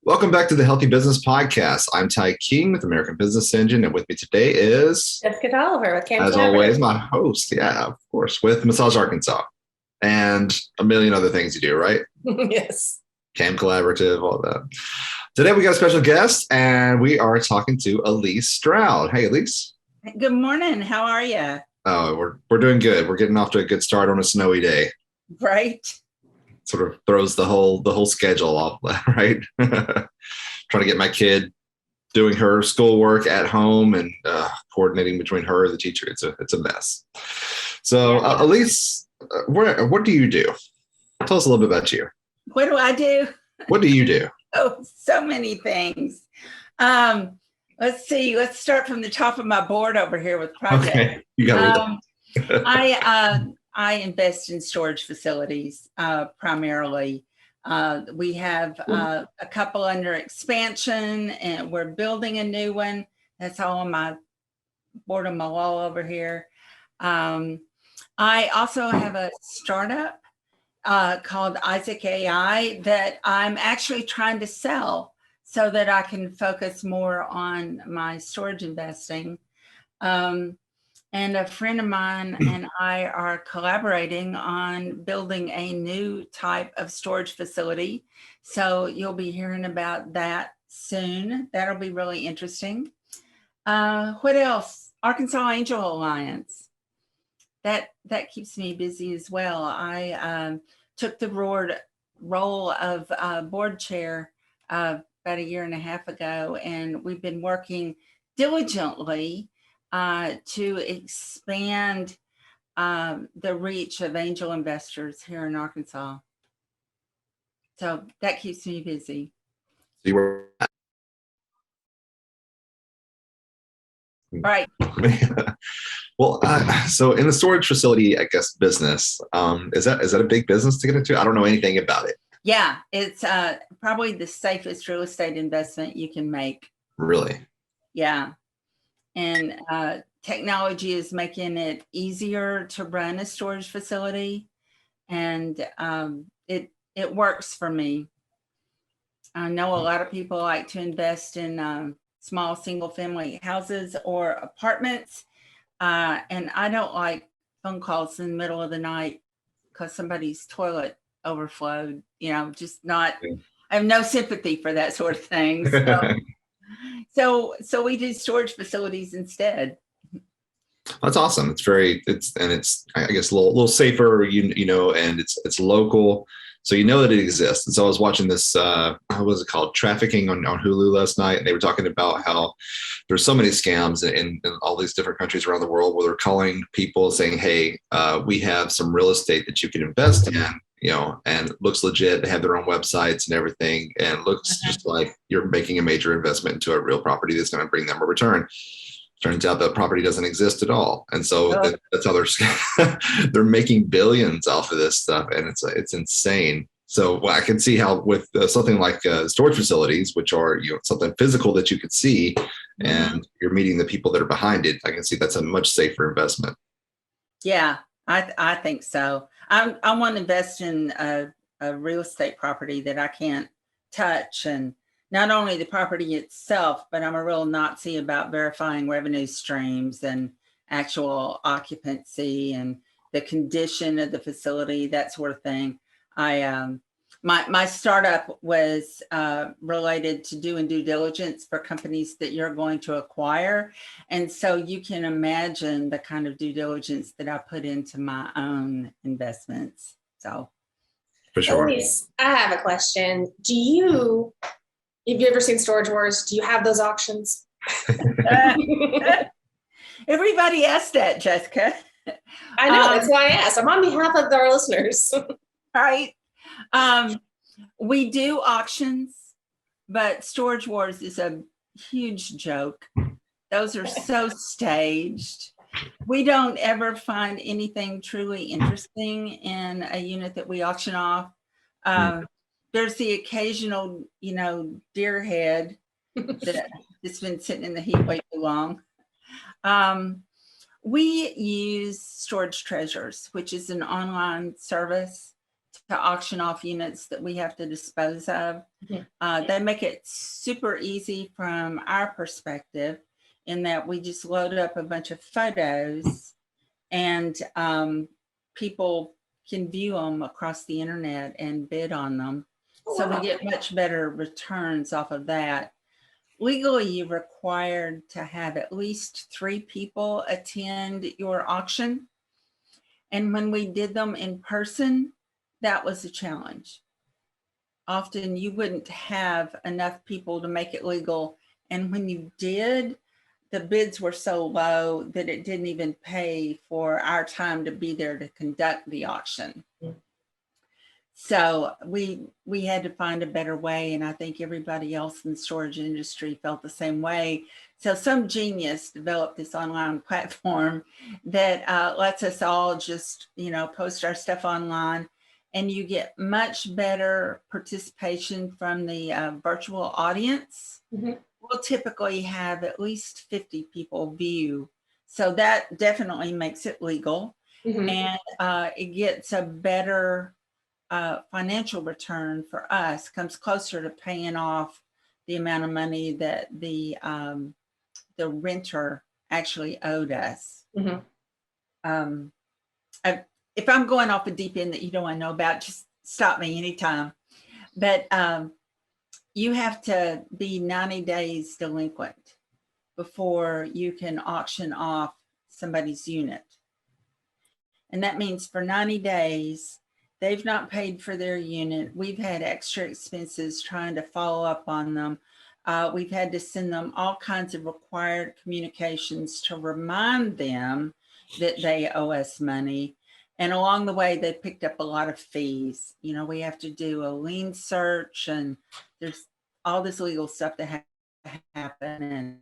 Welcome back to the Healthy Business Podcast. I'm Ty King with American Business Engine, and with me today is, Jessica Tolliver with Cam as Collaborative. always, my host. Yeah, of course, with Massage Arkansas and a million other things you do, right? Yes. Cam Collaborative, all that. Today we got a special guest, and we are talking to Alese Stroud. Hey, Alese. Good morning. How are you? Oh, we're doing good. We're getting off to a good start on a snowy day. Right. Sort of throws the whole schedule off, right? Trying to get my kid doing her schoolwork at home and coordinating between her and the teacher. It's a mess. So, Alese, what do you do? Tell us a little bit about you. What do I do? What do you do? Oh, so many things. Let's see. Let's start from the top of my board over here with projects. Okay, you got it. I invest in storage facilities primarily. We have a couple under expansion, and we're building a new one. That's all on my board on my wall over here. I also have a startup called Isaac AI that I'm actually trying to sell so that I can focus more on my storage investing. And a friend of mine and I are collaborating on building a new type of storage facility. So you'll be hearing about that soon. That'll be really interesting. What else? Arkansas Angel Alliance. That keeps me busy as well. I took the role of board chair about a year and a half ago, and we've been working diligently to expand the reach of angel investors here in Arkansas. So that keeps me busy. You were Right. Well, so in the storage facility, I guess business, is that a big business to get into? I don't know anything about it. Yeah, it's probably the safest real estate investment you can make. Really? Yeah. And technology is making it easier to run a storage facility, and it works for me. I know a lot of people like to invest in small single family houses or apartments, and I don't like phone calls in the middle of the night because somebody's toilet overflowed. Just not. I have no sympathy for that sort of thing. So we do storage facilities instead. That's awesome. It's I guess a little safer, and it's local, so you know that it exists. And so I was watching this, what was it called, Trafficking on Hulu last night, and they were talking about how there's so many scams in all these different countries around the world where they're calling people saying, hey, we have some real estate that you can invest in, and it looks legit. They have their own websites and everything, and looks just like you're making a major investment into a real property that's going to bring them a return. Turns out that property doesn't exist at all, and so that's how they're making billions off of this stuff, and it's insane. So I can see how with something like storage facilities, which are something physical that you could see, and you're meeting the people that are behind it, I can see that's a much safer investment. Yeah, I think so. I want to invest in a real estate property that I can't touch, and not only the property itself, but I'm a real Nazi about verifying revenue streams and actual occupancy and the condition of the facility, that sort of thing. My startup was related to doing due diligence for companies that you're going to acquire. And so you can imagine the kind of due diligence that I put into my own investments. So. For sure. Elise, I have a question. Have you ever seen Storage Wars? Do you have those auctions? Everybody asked that, Jessica. I know, that's why I asked. I'm on behalf of our listeners. Right. We do auctions, but Storage Wars is a huge joke. Those are so staged. We don't ever find anything truly interesting in a unit that we auction off. There's the occasional, deer head that's been sitting in the heat way too long. We use Storage Treasures, which is an online service to to auction off units that we have to dispose of. Mhm. They make it super easy from our perspective in that we just load up a bunch of photos and people can view them across the internet and bid on them. Oh, So we wow. get much better returns off of that. Legally, you're required to have at least 3 people attend your auction. And when we did them in person, that was a challenge. Often you wouldn't have enough people to make it legal. And when you did, the bids were so low that it didn't even pay for our time to be there to conduct the auction. Mm. So we had to find a better way, and I think everybody else in the storage industry felt the same way. So some genius developed this online platform that lets us all just, post our stuff online, and you get much better participation from the virtual audience. Mhm. We'll typically have at least 50 people view. So that definitely makes it legal, Mhm. and it gets a better financial return for us, comes closer to paying off the amount of money that the renter actually owed us. Mhm. Um, if I'm going off a deep end that you don't want to know about, just stop me anytime. But you have to be 90 days delinquent before you can auction off somebody's unit. And that means for 90 days, they've not paid for their unit. We've had extra expenses trying to follow up on them. We've had to send them all kinds of required communications to remind them that they owe us money. And along the way, they picked up a lot of fees. We have to do a lien search, and there's all this legal stuff that has to happen. And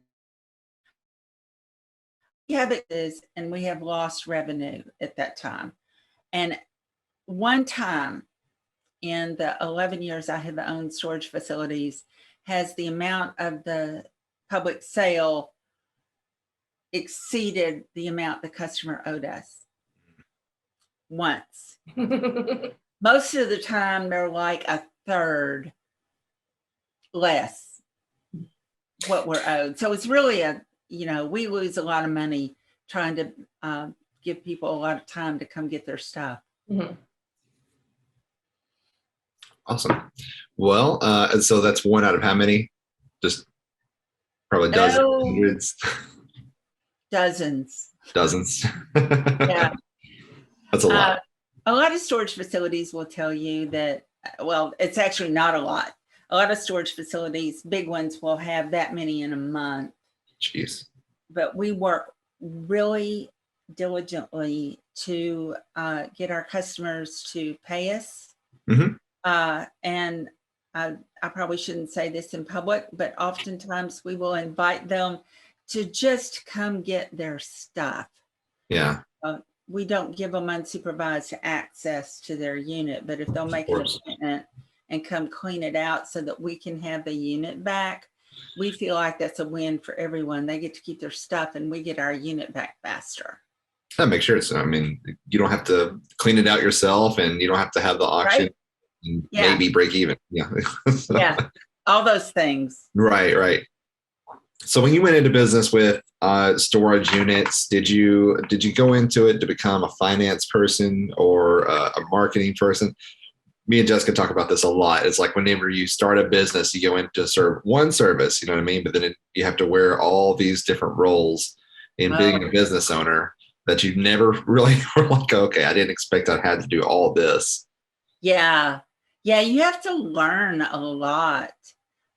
we have it is, and we have lost revenue at that time. And one time in the 11 years I have owned storage facilities, has the amount of the public sale exceeded the amount the customer owed us once. Most of the time, they're like a third less what we're owed. So it's really we lose a lot of money trying to give people a lot of time to come get their stuff. Mhm. Awesome. Well, and so that's one out of how many? Just probably dozens, hundreds, Dozens. dozens. Yeah. That's a lot. A lot of storage facilities will tell you that, well, it's actually not a lot. A lot of storage facilities, big ones, will have that many in a month. Jeez. But we work really diligently to get our customers to pay us. Mhm. And I probably shouldn't say this in public, but oftentimes we will invite them to just come get their stuff. Yeah. We don't give them unsupervised access to their unit, but if they'll Of make an course. appointment and come clean it out so that we can have the unit back, we feel like that's a win for everyone. They get to keep their stuff and we get our unit back faster. That makes sure it's, I mean, you don't have to clean it out yourself, and you don't have to have the auction. Right? And Yeah. maybe break even. Yeah. Yeah. All those things. Right. So when you went into business with storage units, did you go into it to become a finance person or a marketing person? Me and Jessica talk about this a lot. It's like whenever you start a business, you go in to serve one service, you know what I mean? But then you have to wear all these different roles in being a business owner that you never really were like, okay, I didn't expect I had to do all this. Yeah. Yeah, you have to learn a lot.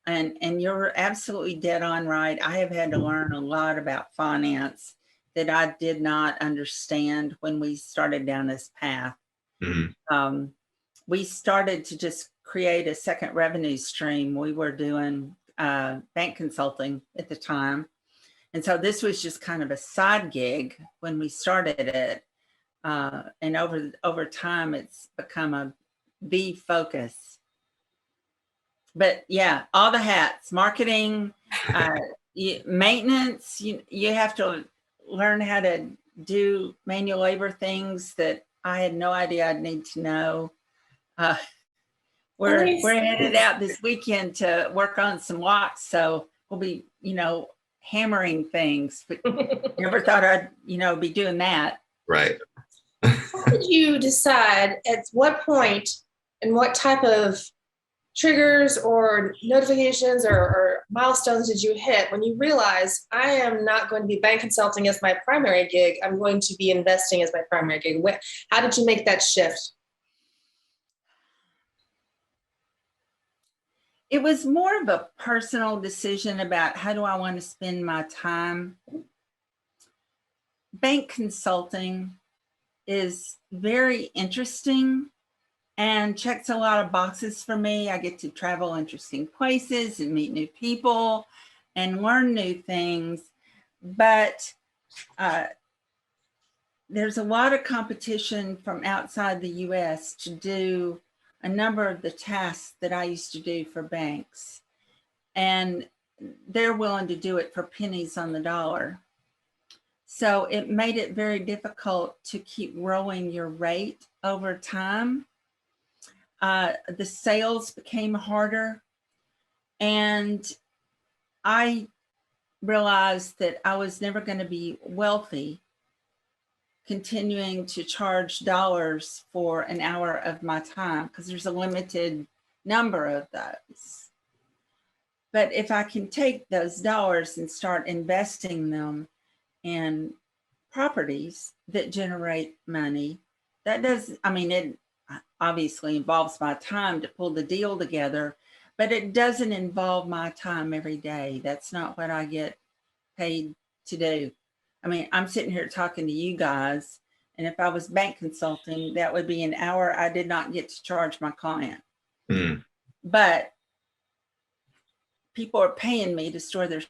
And you're absolutely dead on right. I have had to learn a lot about finance that I did not understand when we started down this path. Mhm. We started to just create a second revenue stream. We were doing bank consulting at the time. And so this was just kind of a side gig when we started it. And over time, it's become the focus. But yeah, all the hats, marketing, maintenance, you have to learn how to do manual labor things that I had no idea I'd need to know. Uh, we're headed out this weekend to work on some locks, so we'll be, hammering things. But never thought I'd, be doing that. Right. How did you decide at what point and what type of triggers or notifications or milestones did you hit when you realized I am not going to be bank consulting as my primary gig, I'm going to be investing as my primary gig? How did you make that shift? It was more of a personal decision about how do I want to spend my time. Bank consulting is very interesting and checks a lot of boxes for me. I get to travel interesting places and meet new people and learn new things. But there's a lot of competition from outside the US to do a number of the tasks that I used to do for banks. And they're willing to do it for pennies on the dollar. So it made it very difficult to keep growing your rate over time. The sales became harder. And I realized that I was never going to be wealthy continuing to charge dollars for an hour of my time because there's a limited number of those. But if I can take those dollars and start investing them in properties that generate money, it obviously involves my time to pull the deal together, but it doesn't involve my time every day. That's not what I get paid to do. I'm sitting here talking to you guys, and if I was bank consulting, that would be an hour I did not get to charge my client. Mm. But people are paying me to store their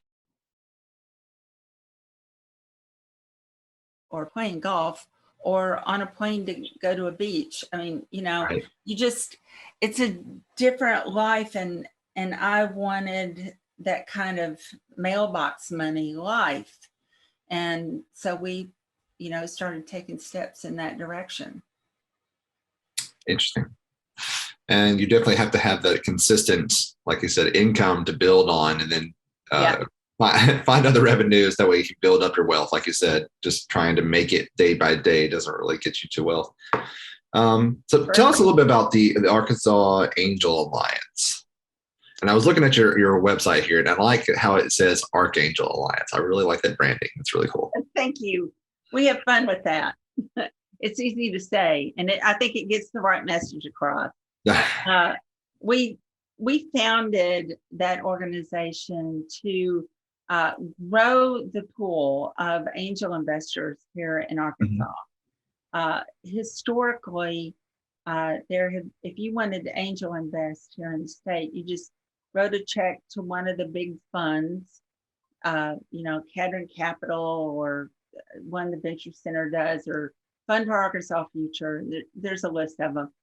or playing golf or on a plane to go to a beach. Right. It's a different life, and I wanted that kind of mailbox money life. And so we, started taking steps in that direction. Interesting. And you definitely have to have that consistent, like you said, income to build on, and then find other revenues. That way you can build up your wealth. Like you said, just trying to make it day by day doesn't really get you to wealth. So tell us a little bit about the Arkansas Angel Alliance. And I was looking at your website here, and I like how it says Archangel Alliance. I really like that branding. It's really cool. Thank you. We have fun with that. It's easy to say, and I think it gets the right message across. We founded that organization to grow the pool of angel investors here in Arkansas. Historically, if you wanted to angel invest here in the state, you just wrote a check to one of the big funds, Cadron Capital, or one the Venture Center does, or Fund for Arkansas Future. There's a list of them.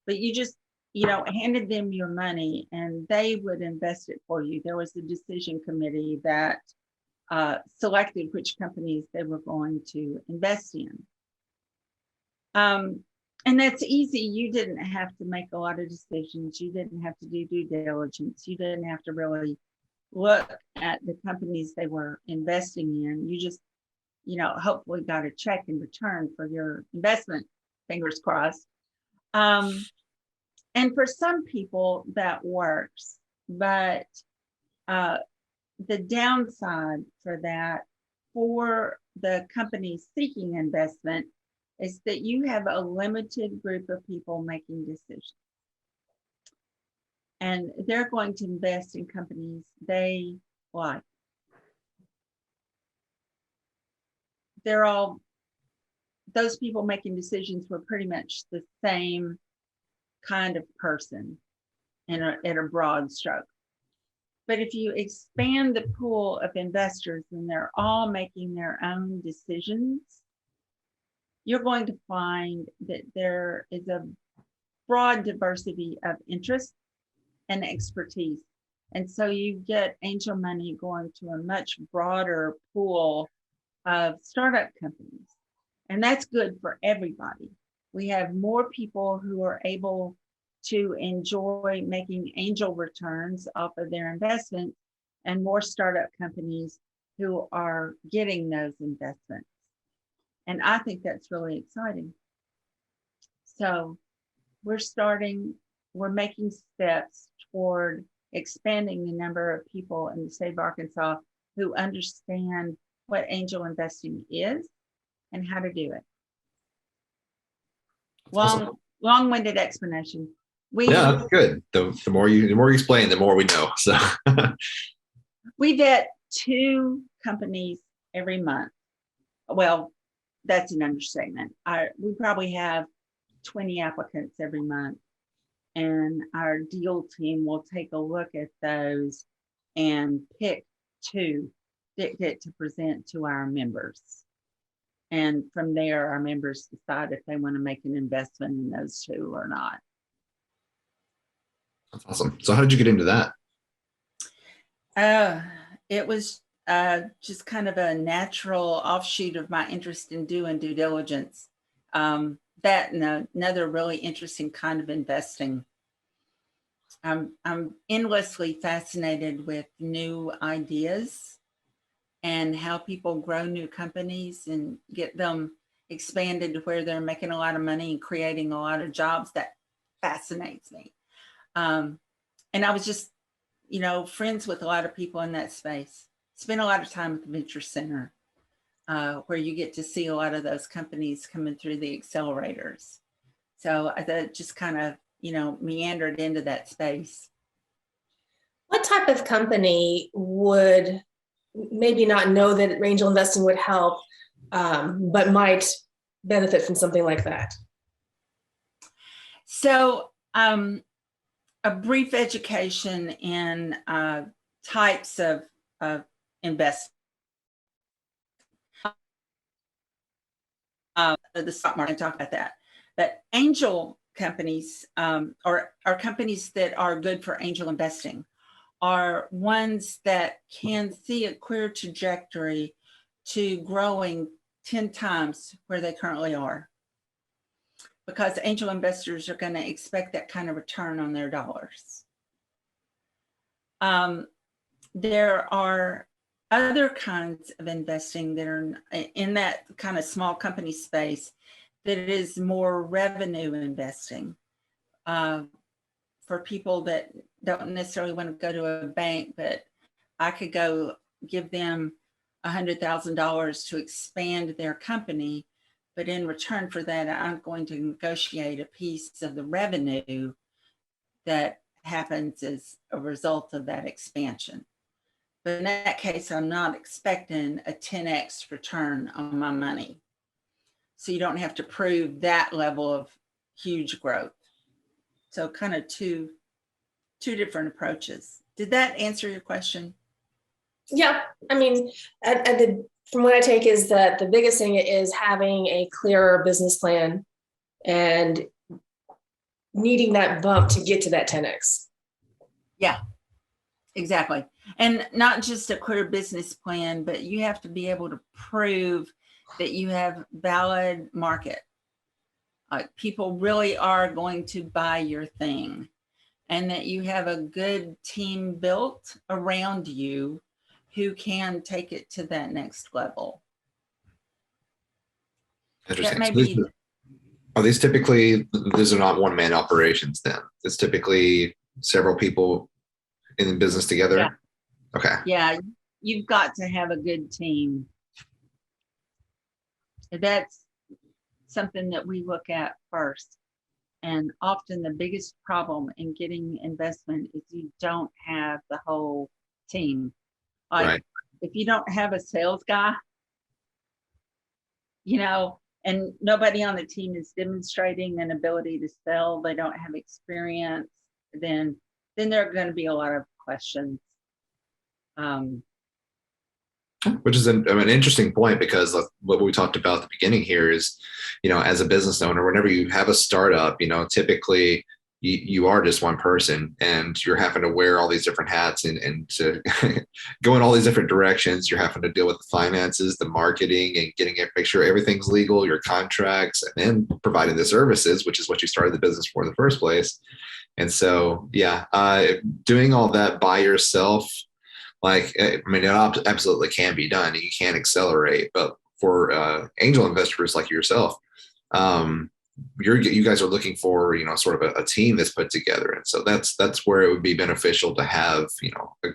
But you just, handed them your money and they would invest it for you. There was a decision committee that selected which companies they were going to invest in. And that's easy. You didn't have to make a lot of decisions. You didn't have to do due diligence. You didn't have to really look at the companies they were investing in. You just, hopefully got a check in return for your investment, fingers crossed. And for some people that works, but the downside for that, for the companies seeking investment, is that you have a limited group of people making decisions. And they're going to invest in companies they like. Those people making decisions were pretty much the same kind of person at a broad stroke. But if you expand the pool of investors and they're all making their own decisions, you're going to find that there is a broad diversity of interests and expertise. And so you get angel money going to a much broader pool of startup companies. And that's good for everybody. We have more people who are able to enjoy making angel returns off of their investments, and more startup companies who are getting those investments. And I think that's really exciting. So we're making steps toward expanding the number of people in the state of Arkansas who understand what angel investing is and how to do it. Long-winded explanation. Yeah, that's good. The more you explain, the more we know. So we vet 2 companies every month. Well, that's an understatement. We probably have 20 applicants every month, and our deal team will take a look at those and pick 2 that get to present to our members. And from there, our members decide if they want to make an investment in those 2 or not. that's awesome. So how did you get into that? It was just kind of a natural offshoot of my interest in doing due diligence. That and another really interesting kind of investing. I'm endlessly fascinated with new ideas and how people grow new companies and get them expanded to where they're making a lot of money and creating a lot of jobs. That fascinates me. And I was just, friends with a lot of people in that space. Spent a lot of time at the Venture Center, where you get to see a lot of those companies coming through the accelerators. So I just kind of, meandered into that space. What type of company would maybe not know that angel investing would help, but might benefit from something like that? So a brief education in types of investment. The stock market, talk about that. But angel companies, or companies that are good for angel investing, are ones that can see a clear trajectory to growing 10 times where they currently are. Because angel investors are going to expect that kind of return on their dollars. There are other kinds of investing that are in that kind of small company space that is more revenue investing, for people that don't necessarily want to go to a bank, but I could go give them $100,000 to expand their company. But in return for that, I'm going to negotiate a piece of the revenue that happens as a result of that expansion. But in that case, I'm not expecting a 10x return on my money. So you don't have to prove that level of huge growth. So kind of two different approaches. Did that answer your question? Yeah, I mean, from what I take is that the biggest thing is having a clearer business plan and needing that bump to get to that 10x. Yeah, exactly. And not just a clear business plan, but you have to be able to prove that you have valid market. People really are going to buy your thing, and that you have a good team built around you who can take it to that next level. Interesting. Are these typically, these are not one-man operations then? It's typically several people in the business together? Yeah. Okay. Yeah, you've got to have a good team. That's something that we look at first. And often the biggest problem in getting investment is you don't have the whole team. Like, right. If you don't have a sales guy, and nobody on the team is demonstrating an ability to sell, they don't have experience, then there are going to be a lot of questions. Which is an interesting point, because what we talked about at the beginning here is, as a business owner, whenever you have a startup, typically you are just one person, and you're having to wear all these different hats and to go in all these different directions. You're having to deal with the finances, the marketing, and getting it, make sure everything's legal, your contracts, and then providing the services, which is what you started the business for in the first place. And so, yeah, doing all that by yourself, like, I mean, it absolutely can be done. You can accelerate, but for angel investors like yourself, um, you guys are looking for, sort of a team that's put together, and so that's where it would be beneficial to have,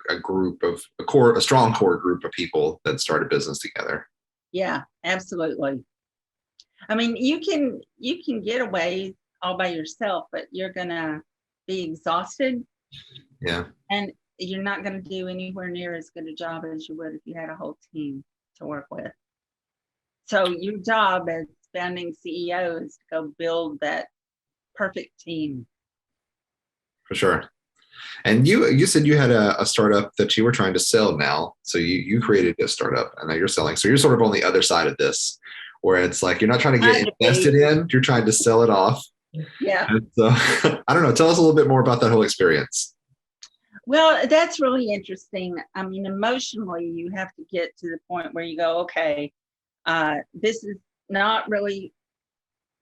a group of a strong core group of people that start a business together. Yeah, absolutely. I mean, you can get away all by yourself, but you're gonna be exhausted, Yeah, and you're not gonna do anywhere near as good a job as you would if you had a whole team to work with. So your job as founding CEO is to go build that perfect team. for sure. And you said you had a startup that you were trying to sell now. So you created a startup and now you're selling. So you're sort of on the other side of this, where it's like you're not trying to get invested in, you're trying to sell it off. Yeah. And so I don't know. Tell us a little bit more about that whole experience. Well, that's really interesting. I mean, emotionally, you have to get to the point where you go, okay, this is not really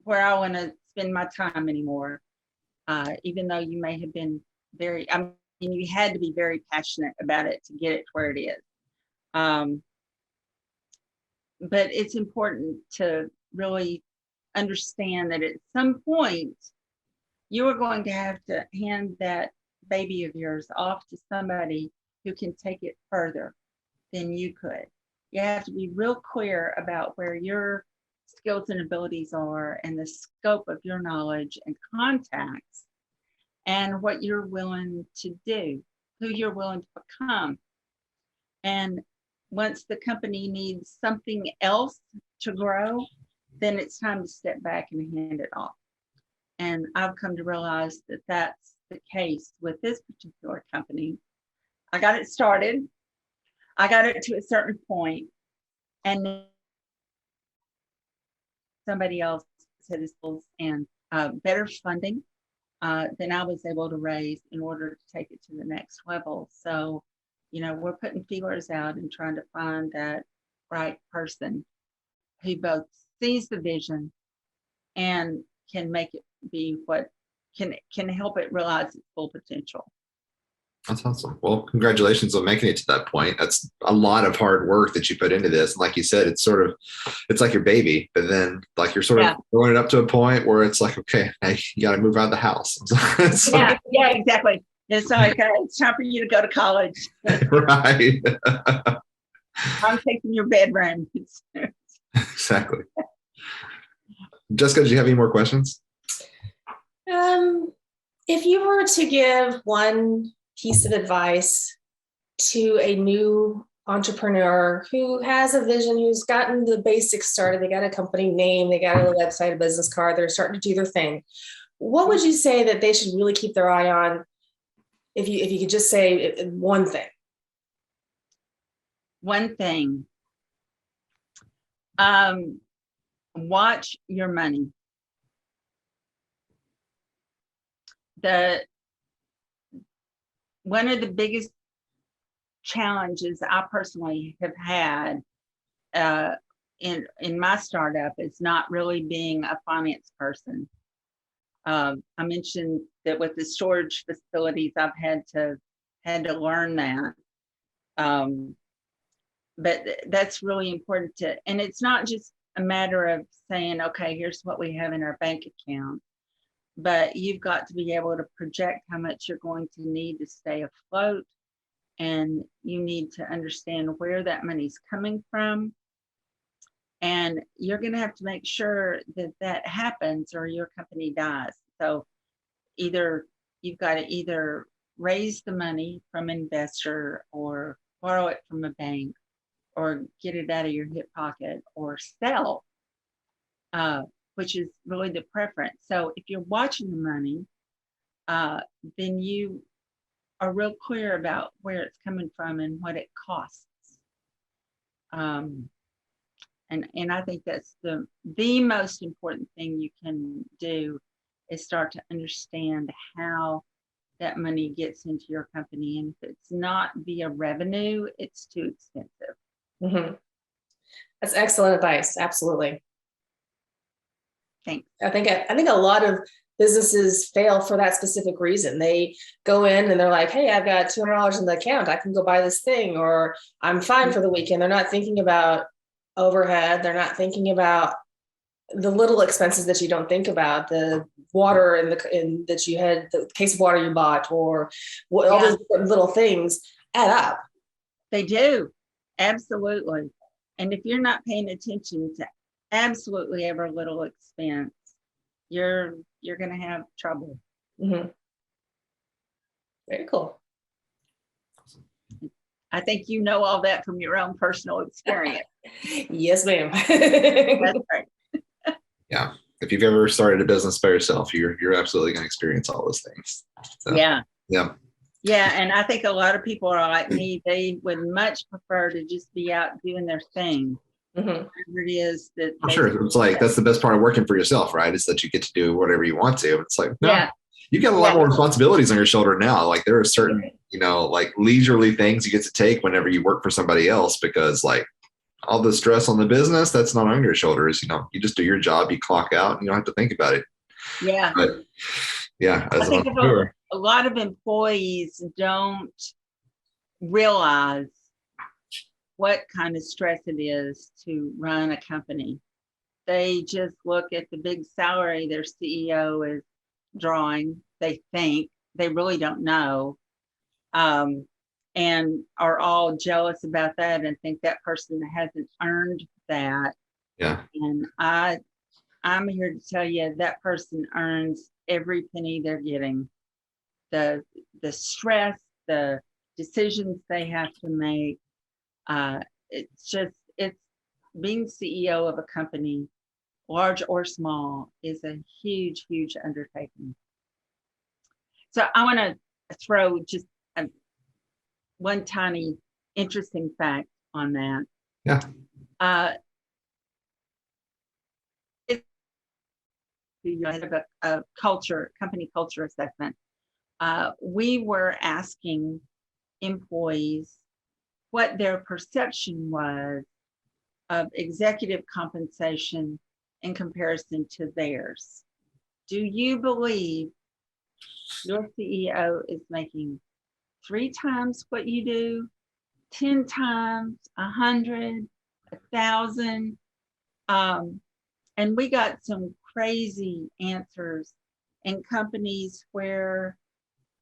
where I want to spend my time anymore. Even though you may have been I mean, you had to be very passionate about it to get it to where it is. But it's important to really understand that at some point, you are going to have to hand that baby of yours off to somebody who can take it further than you could. You have to be real clear about where your skills and abilities are and the scope of your knowledge and contacts and what you're willing to do, who you're willing to become. And once the company needs something else to grow, then it's time to step back and hand it off. And I've come to realize that that's the case with this particular company. I got it started, I got it to a certain point, and somebody else said this and better funding than I was able to raise in order to take it to the next level. So, we're putting feelers out and trying to find that right person who both sees the vision and can make it be what can help it realize its full potential. That's awesome. Well, congratulations on making it to that point. That's a lot of hard work that you put into this. And like you said, it's like your baby, but then like you're sort of growing it up to a point where it's like, okay, now you got to move out of the house. Yeah, exactly. It's like, it's time for you to go to college. Right. I'm taking your bedroom. Exactly. Jessica, do you have any more questions? If you were to give one piece of advice to a new entrepreneur who has a vision, who's gotten the basics started, they got a company name, they got a website, a business card, they're starting to do their thing, what would you say that they should really keep their eye on? If you could just say one thing. One thing. Watch your money. One of the biggest challenges I personally have had in my startup is not really being a finance person. I mentioned that with the storage facilities, I've had to learn that. But that's really important and it's not just a matter of saying, okay, here's what we have in our bank account, but you've got to be able to project how much you're going to need to stay afloat. And you need to understand where that money's coming from. And you're going to have to make sure that that happens or your company dies. So you've got to either raise the money from an investor or borrow it from a bank or get it out of your hip pocket or sell, which is really the preference. So if you're watching the money, then you are real clear about where it's coming from and what it costs. And I think that's the most important thing you can do is start to understand how that money gets into your company. And if it's not via revenue, it's too expensive. Mm-hmm. That's excellent advice. Absolutely. Thanks. I think a lot of businesses fail for that specific reason. They go in and they're like, hey, I've got $200 in the account. I can go buy this thing, or I'm fine for the weekend. They're not thinking about overhead. They're not thinking about the little expenses that you don't think about, the water and that you had, the case of water you bought, or all those little things add up. They do. Absolutely. And if you're not paying attention to absolutely every little expense, you're going to have trouble. Mm-hmm. Very cool. I think you know all that from your own personal experience. Yes, ma'am. That's right. Yeah. If you've ever started a business by yourself, you're absolutely going to experience all those things. So, yeah. Yeah. Yeah. And I think a lot of people are like me. They would much prefer to just be out doing their thing. Mm-hmm. Whatever it is that. Sure. It's like, that's the best part of working for yourself, right? Is that you get to do whatever you want to. It's like, no, you get a lot more responsibilities on your shoulder now. Like there are certain, like leisurely things you get to take whenever you work for somebody else, because like all the stress on the business, that's not on your shoulders. You just do your job, you clock out, and you don't have to think about it. Yeah. But yeah, as I think a lot of employees don't realize what kind of stress it is to run a company. They just look at the big salary their CEO is drawing. They think, they really don't know, and are all jealous about that and think that person hasn't earned that. Yeah. And I'm here to tell you that person earns every penny they're getting. The stress, the decisions they have to make. It's being CEO of a company, large or small, is a huge, huge undertaking. So I want to throw just one tiny interesting fact on that. Yeah. You have a company culture assessment. We were asking employees what their perception was of executive compensation in comparison to theirs. Do you believe your CEO is making 3 times what you do, 10 times, 100, 1,000? And we got some crazy answers in companies where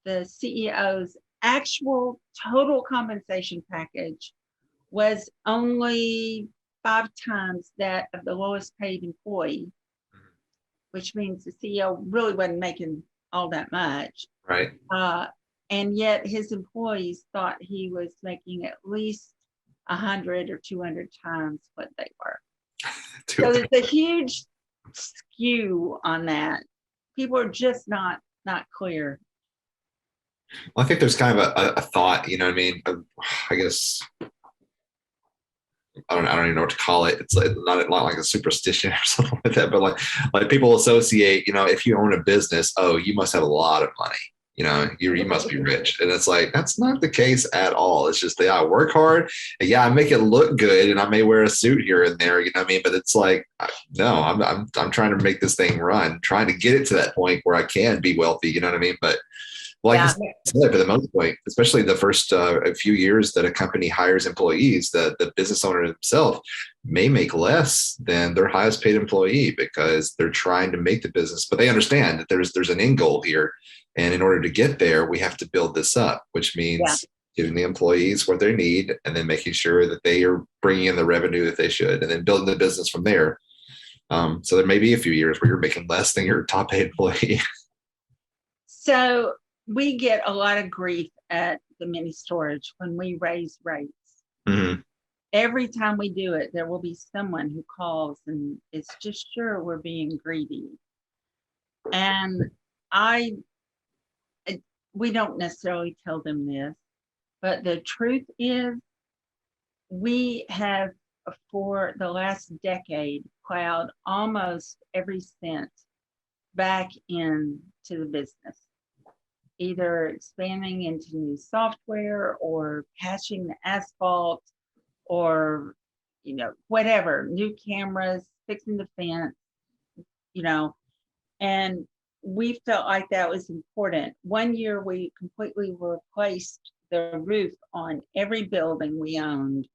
the CEO's actual total compensation package was only 5 times that of the lowest paid employee, which means the CEO really wasn't making all that much. Right. And yet his employees thought he was making at least 100 or 200 times what they were. So there's a huge skew on that. People are just not clear. Well, I think there's kind of a thought, what I mean? I guess I don't even know what to call it. It's like not like a superstition or something like that, but like people associate, if you own a business, oh, you must have a lot of money. You must be rich. And it's like, that's not the case at all. It's just that I work hard. And I make it look good, and I may wear a suit here and there, what I mean? But it's like, no, I'm trying to make this thing run, trying to get it to that point where I can be wealthy, what I mean? But like I said, for the most part, especially the first few years that a company hires employees, the business owner himself may make less than their highest paid employee, because they're trying to make the business, but they understand that there's an end goal here. And in order to get there, we have to build this up, which means giving the employees what they need, and then making sure that they are bringing in the revenue that they should, and then building the business from there. So there may be a few years where you're making less than your top paid employee. So we get a lot of grief at the mini storage when we raise rates. Mm-hmm. Every time we do it, there will be someone who calls and is just sure we're being greedy. And we don't necessarily tell them this, but the truth is we have, for the last decade, plowed almost every cent back into the business, either expanding into new software or patching the asphalt or, whatever, new cameras, fixing the fence, and we felt like that was important. One year we completely replaced the roof on every building we owned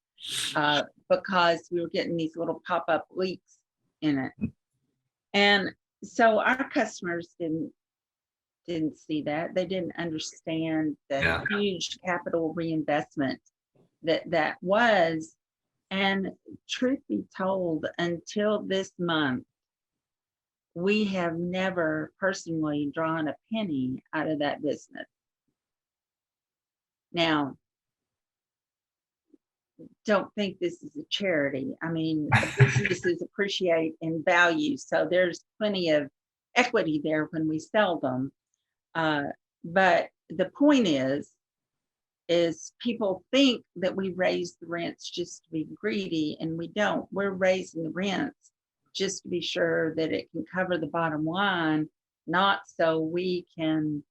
because we were getting these little pop-up leaks in it. And so our customers didn't see that. They didn't understand the huge capital reinvestment that was. And truth be told, until this month, we have never personally drawn a penny out of that business. Now, don't think this is a charity. I mean, businesses appreciate in value, so there's plenty of equity there when we sell them. But the point is people think that we raise the rents just to be greedy, and we don't. We're raising the rents just to be sure that it can cover the bottom line, not so we can,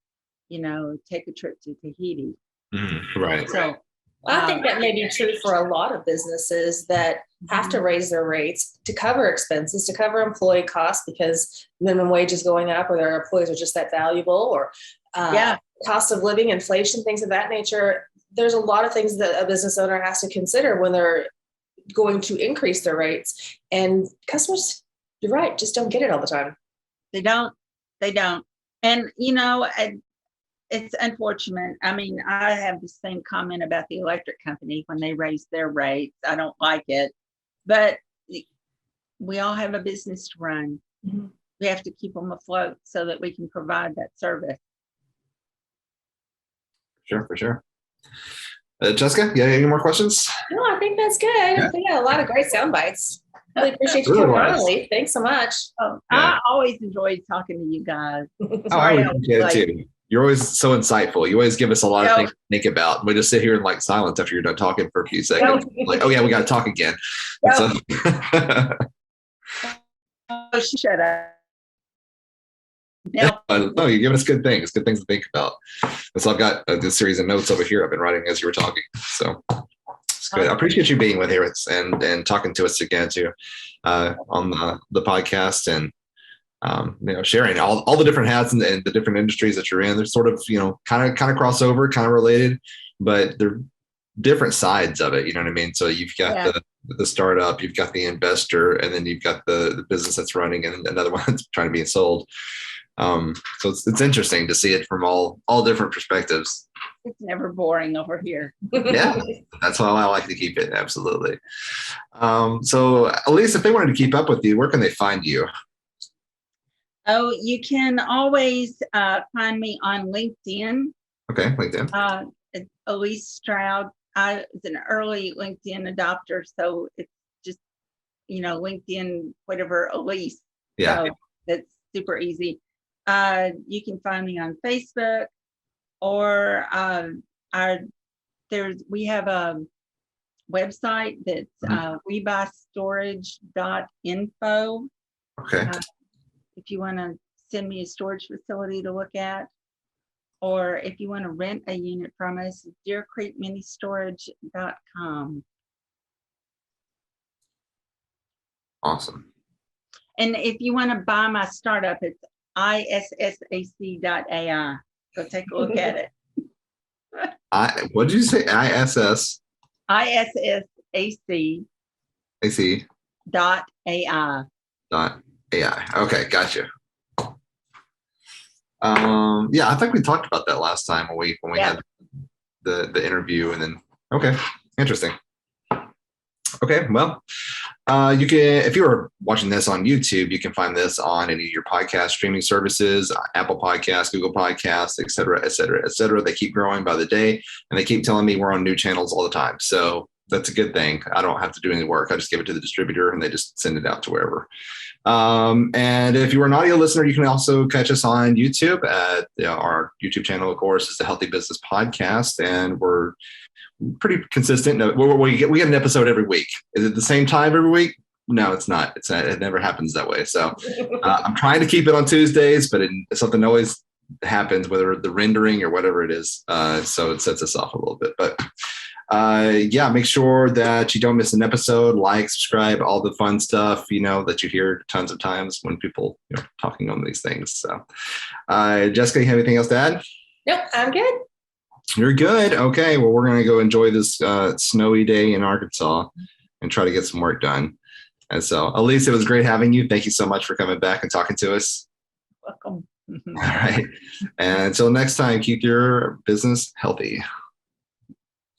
take a trip to Tahiti. Right. So I think that may be true for a lot of businesses that have to raise their rates to cover expenses, to cover employee costs because minimum wage is going up or their employees are just that valuable, or cost of living, inflation, things of that nature. There's a lot of things that a business owner has to consider when they're going to increase their rates. And customers, you're right, just don't get it all the time. They don't. And, it's unfortunate. I mean, I have the same comment about the electric company when they raise their rates. I don't like it, but we all have a business to run. Mm-hmm. We have to keep them afloat so that we can provide that service. Sure, for sure. Jessica, you have any more questions? No, I think that's good. I think a lot of great sound bites. Really appreciate you coming on, Alese. Thanks so much. I always enjoyed talking to you guys. I appreciate it too. You're always so insightful. You always give us a lot of things to think about. We just sit here in silence after you're done talking for a few seconds. Oh yeah, we got to talk again. So, shut up. No, you're giving us good things to think about. So I've got this series of notes over here I've been writing as you were talking. So it's good. I appreciate you being with here and talking to us again too on the podcast and sharing all the different hats and the different industries that you're in. They're sort of kind of crossover, kind of related, but they're different sides of it. You know what I mean? So you've got the startup, you've got the investor, and then you've got the business that's running and another one that's trying to be sold. So it's interesting to see it from all different perspectives. It's never boring over here. Yeah, that's why I like to keep it. Absolutely. So Alese, if they wanted to keep up with you, where can they find you? Oh, you can always find me on LinkedIn. Okay, LinkedIn. It's Alese Stroud. I was an early LinkedIn adopter, so it's just, LinkedIn, whatever, Alese. Yeah. So that's super easy. You can find me on Facebook, or we have a website that's webystorage.info. Okay. If you want to send me a storage facility to look at, or if you want to rent a unit from us, deercreekministorage.com. Awesome. And if you want to buy my startup, it's issac.ai. Go take a look at it. What did you say? ISS? ISSAC. AC. .ai. .ai. Okay, gotcha. I think we talked about that last time when we had the interview, and then okay, interesting. Okay, well, you can, if you are watching this on YouTube, you can find this on any of your podcast streaming services, Apple Podcasts, Google Podcasts, et cetera, et cetera, et cetera. They keep growing by the day, and they keep telling me we're on new channels all the time. So that's a good thing. I don't have to do any work. I just give it to the distributor, and they just send it out to wherever. And if you're an audio listener, you can also catch us on YouTube. Our YouTube channel, of course, is the Healthy Business Podcast, and we're pretty consistent. We get an episode every week. Is it the same time every week? No, it's not. It never happens that way. So I'm trying to keep it on Tuesdays, but something always happens, whether the rendering or whatever it is. So it sets us off a little bit. But yeah, make sure that you don't miss an episode. Like, subscribe, all the fun stuff, that you hear tons of times when people talking on these things. So Jessica, you have anything else to add? Nope, I'm good. You're good. Okay. Well, we're going to go enjoy this snowy day in Arkansas and try to get some work done. And so, Alese, it was great having you. Thank you so much for coming back and talking to us. Welcome. All right. And until next time, keep your business healthy.